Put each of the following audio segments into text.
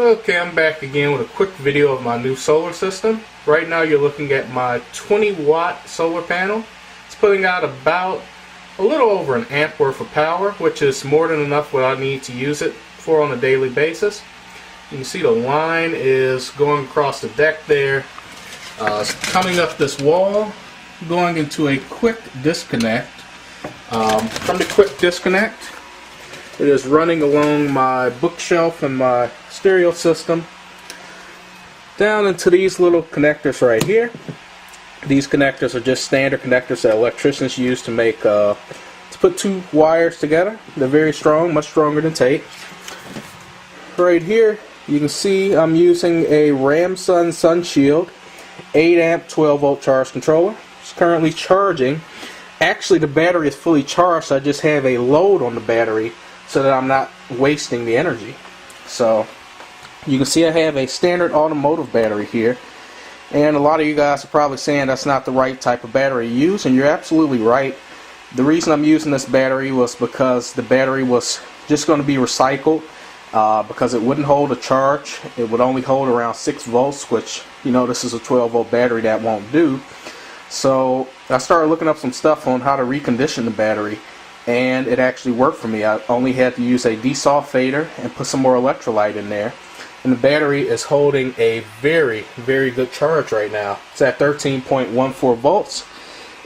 Okay, I'm back again with a quick video of my new solar system. Right now you're looking at my 20 watt solar panel. It's putting out about a little over an amp worth of power, which is more than enough what I need to use it for on a daily basis. You can see the line is going across the deck there. It's coming up this wall, going into a quick disconnect. From the quick disconnect, it is running along my bookshelf and my stereo system down into these little connectors right here. These connectors are just standard connectors that electricians use to make to put two wires together. They're very strong, much stronger than tape. Right here you can see I'm using a Ramsun Sun Shield 8 amp 12 volt charge controller. It's currently charging. Actually the battery is fully charged, so I just have a load on the battery so that I'm not wasting the energy. So you can see I have a standard automotive battery here, and a lot of you guys are probably saying that's not the right type of battery to use, and you're absolutely right. The reason I'm using this battery was because the battery was just going to be recycled because it wouldn't hold a charge. It would only hold around 6 volts, which, you know, this is a 12 volt battery, that won't do. So I started looking up some stuff on how to recondition the battery, and it actually worked for me. I only had to use a desulfator and put some more electrolyte in there, and the battery is holding a very, very good charge right now. It's at 13.14 volts.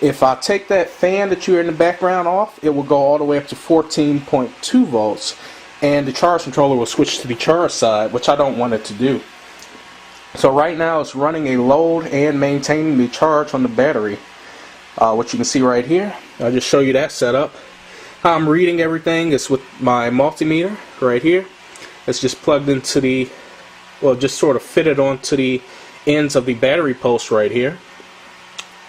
If I take that fan that you hear in the background off, it will go all the way up to 14.2 volts, and the charge controller will switch to the charge side, which I don't want it to do. So right now it's running a load and maintaining the charge on the battery, which you can see right here. I'll just show you that setup. How I'm reading everything is with my multimeter right here. It's just plugged into the, well, just sort of fitted onto the ends of the battery post right here.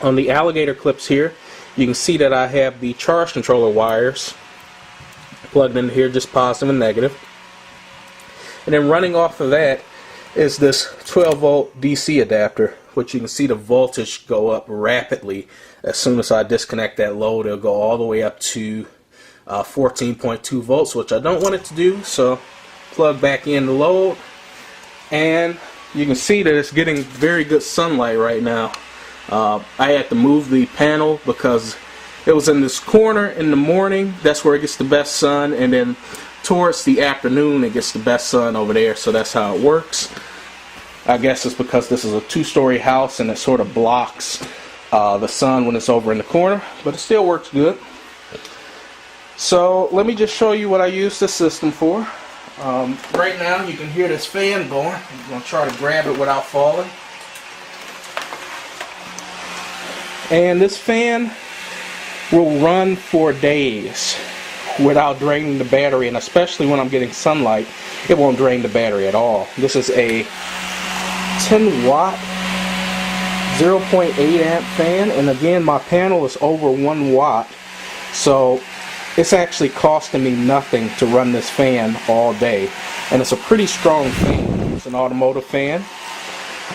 On the alligator clips here, you can see that I have the charge controller wires plugged in here, just positive and negative. And then running off of that is this 12 volt DC adapter, which you can see the voltage go up rapidly. As soon as I disconnect that load, it'll go all the way up to 14.2 volts, which I don't want it to do. So plug back in the load, and you can see that it's getting very good sunlight right now. I had to move the panel because it was in this corner in the morning. That's where it gets the best sun, and then towards the afternoon it gets the best sun over there. So that's how it works. I guess it's because this is a 2-story house and it sort of blocks the sun when it's over in the corner, but it still works good. So let me just show you what I use this system for. Right now you can hear this fan going. I'm going to try to grab it without falling. And this fan will run for days without draining the battery, and especially when I'm getting sunlight, it won't drain the battery at all. This is a 10 watt 0.8 amp fan, and again my panel is over 1 watt, so it's actually costing me nothing to run this fan all day, and it's a pretty strong fan. It's an automotive fan.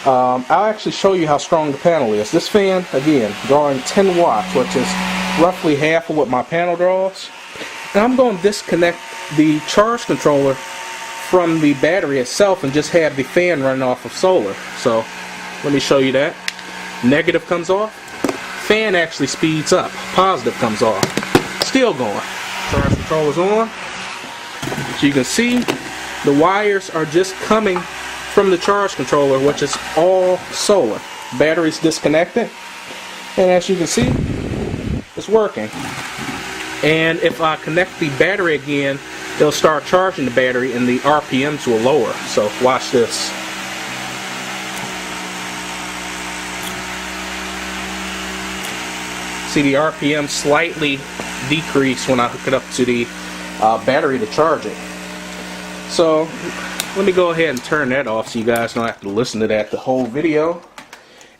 I'll actually show you how strong the panel is. This fan, again, drawing 10 watts, which is roughly half of what my panel draws. And I'm going to disconnect the charge controller from the battery itself and just have the fan running off of solar. So let me show you that. Negative comes off, fan actually speeds up, positive comes off, still going. Charge controller's on. So you can see the wires are just coming from the charge controller, which is all solar. Battery's disconnected, and as you can see, it's working. And if I connect the battery again, it'll start charging the battery and the RPMs will lower. So watch this. See the RPM slightly decrease when I hook it up to the battery to charge it. So let me go ahead and turn that off so you guys don't have to listen to that the whole video,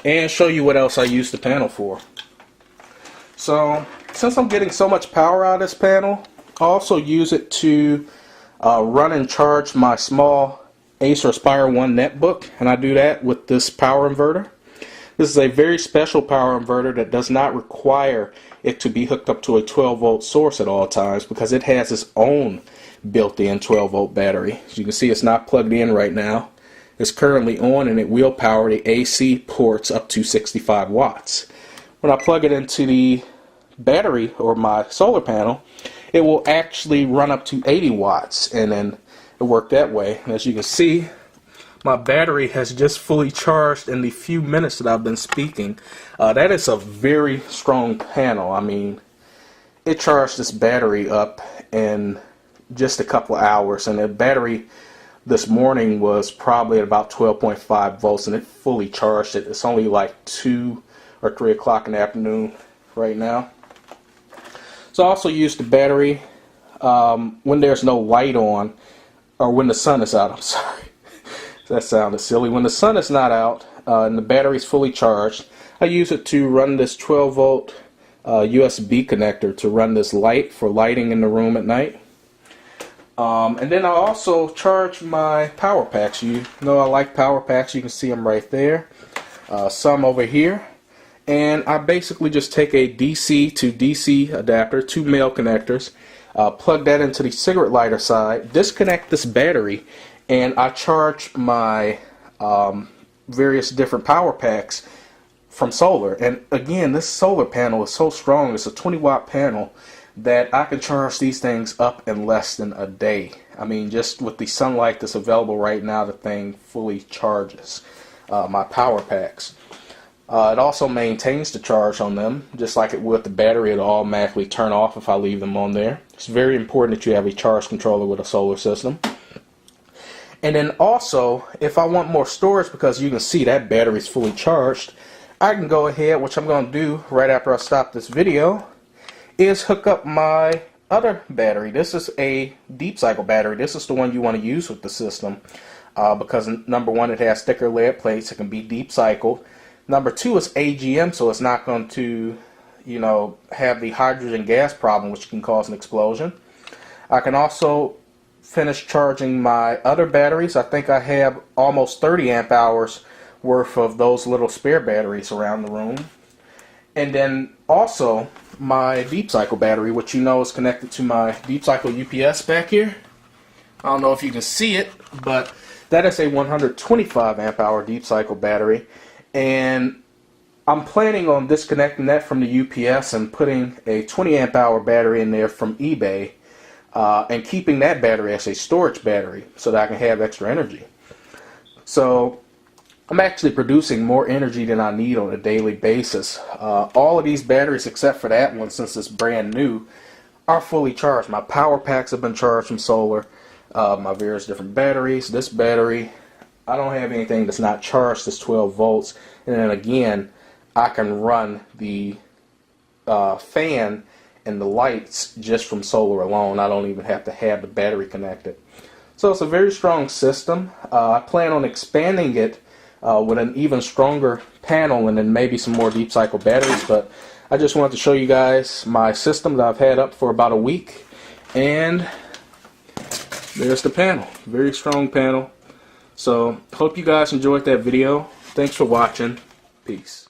and show you what else I use the panel for. So since I'm getting so much power out of this panel, I also use it to run and charge my small Acer Aspire 1 netbook, and I do that with this power inverter. This is a very special power inverter that does not require it to be hooked up to a 12 volt source at all times, because it has its own built-in 12-volt battery. As you can see, it's not plugged in right now. It's currently on, and it will power the AC ports up to 65 watts. When I plug it into the battery or my solar panel, it will actually run up to 80 watts, and then it worked that way. And as you can see, my battery has just fully charged in the few minutes that I've been speaking. That is a very strong panel. I mean, it charged this battery up in just a couple of hours, and the battery this morning was probably at about 12.5 volts, and it fully charged it. It's only like 2 or 3 o'clock in the afternoon right now. So I also use the battery when there's no light on, or when the sun is out. I'm sorry. That sounded silly. When the sun is not out and the battery is fully charged, I use it to run this 12-volt USB connector to run this light for lighting in the room at night. And then I also charge my power packs. You know I like power packs. You can see them right there. Some over here. And I basically just take a DC to DC adapter, 2 male connectors, plug that into the cigarette lighter side, disconnect this battery, and I charge my various different power packs from solar. And again, this solar panel is so strong. It's a 20-watt panel that I can charge these things up in less than a day. I mean, just with the sunlight that's available right now, the thing fully charges my power packs. It also maintains the charge on them, just like it would the battery. It'll automatically turn off if I leave them on there. It's very important that you have a charge controller with a solar system. And then also, if I want more storage, because you can see that battery is fully charged, I can go ahead, which I'm going to do right after I stop this video, is hook up my other battery. This is a deep cycle battery. This is the one you want to use with the system because number one, it has thicker lead plates. It can be deep cycled. Number two, it's AGM, so it's not going to, have the hydrogen gas problem, which can cause an explosion. I can also finish charging my other batteries. I think I have almost 30 amp hours worth of those little spare batteries around the room. And then also my deep cycle battery, which is connected to my deep cycle UPS back here. I don't know if you can see it, but that is a 125 amp hour deep cycle battery. And I'm planning on disconnecting that from the UPS and putting a 20 amp hour battery in there from eBay, and keeping that battery as a storage battery so that I can have extra energy. So I'm actually producing more energy than I need on a daily basis. All of these batteries, except for that one, since it's brand new, are fully charged. My power packs have been charged from solar. My various different batteries. This battery, I don't have anything that's not charged. It's 12 volts. And then again, I can run the fan and the lights just from solar alone. I don't even have to have the battery connected. So it's a very strong system. I plan on expanding it with an even stronger panel and then maybe some more deep cycle batteries. But I just wanted to show you guys my system that I've had up for about a week. And there's the panel. Very strong panel. So hope you guys enjoyed that video. Thanks for watching. Peace.